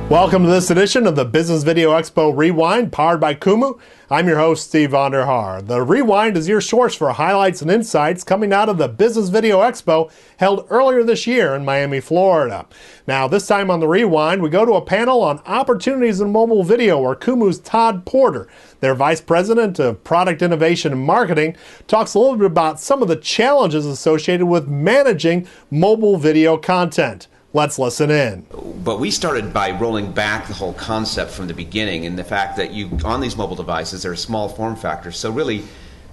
Welcome to this edition of the Business Video Expo Rewind, powered by Qumu. I'm your host, Steve Vonderhaar. The Rewind is your source for highlights and insights coming out of the Business Video Expo held earlier this year in Miami, Florida. Now, this time on the Rewind, we go to a panel on opportunities in mobile video where Qumu's Todd Porter, their Vice President of Product Innovation and Marketing, talks a little bit about some of the challenges associated with managing mobile video content. Let's listen in. But we started by rolling back the whole concept from the beginning, and the fact that on these mobile devices, they're small form factors. So really,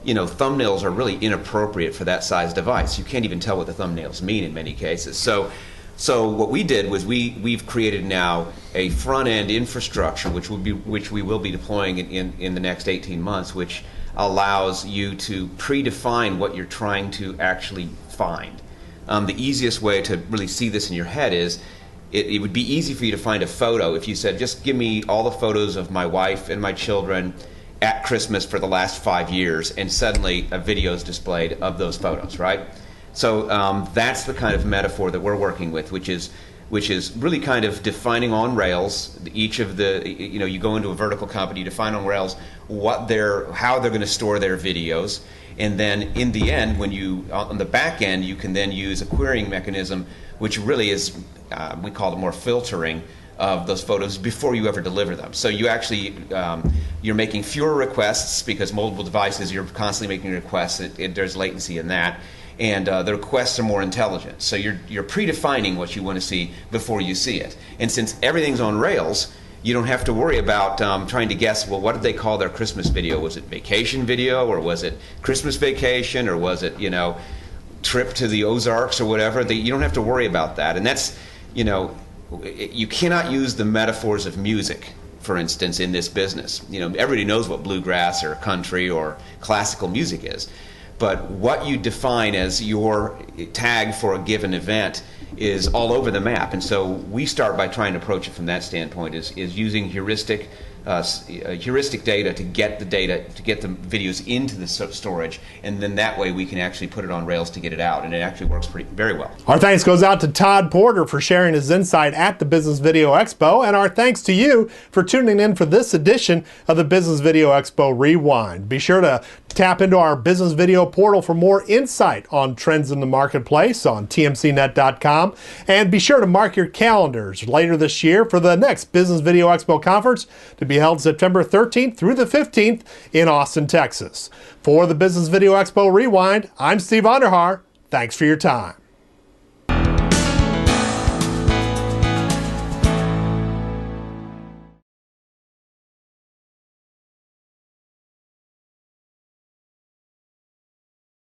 thumbnails are really inappropriate for that size device. You can't even tell what the thumbnails mean in many cases. So what we did was we've created now a front-end infrastructure which we will be deploying in the next 18 months, which allows you to predefine what you're trying to actually find. The easiest way to really see this in your head is it would be easy for you to find a photo if you said, just give me all the photos of my wife and my children at Christmas for the last 5 years, and suddenly a video is displayed of those photos, right? So that's the kind of metaphor that we're working with, which is really kind of defining on rails each of the, you go into a vertical company, you define on rails how they're going to store their videos. And then in the end, on the back end, you can then use a querying mechanism, which really is, we call it more filtering of those photos before you ever deliver them. So you actually, you're making fewer requests, because mobile devices, you're constantly making requests, there's latency in that. And the requests are more intelligent. So you're predefining what you want to see before you see it. And since everything's on rails, you don't have to worry about trying to guess, well, what did they call their Christmas video? Was it vacation video, or was it Christmas vacation, or was it, trip to the Ozarks or whatever? You don't have to worry about that. And that's, you cannot use the metaphors of music, for instance, in this business. Everybody knows what bluegrass or country or classical music is. But what you define as your tag for a given event is all over the map. And so we start by trying to approach it from that standpoint, is using heuristic data to get the videos into the storage, and then that way we can actually put it on rails to get it out, and it actually works very well. Our thanks goes out to Todd Porter for sharing his insight at the Business Video Expo, and our thanks to you for tuning in for this edition of the Business Video Expo Rewind. Be sure to tap into our Business Video portal for more insight on trends in the marketplace on tmcnet.com, and be sure to mark your calendars later this year for the next Business Video Expo conference to be held September 13th through the 15th in Austin, Texas. For the Business Video Expo Rewind, I'm Steve Vonderhaar. Thanks for your time.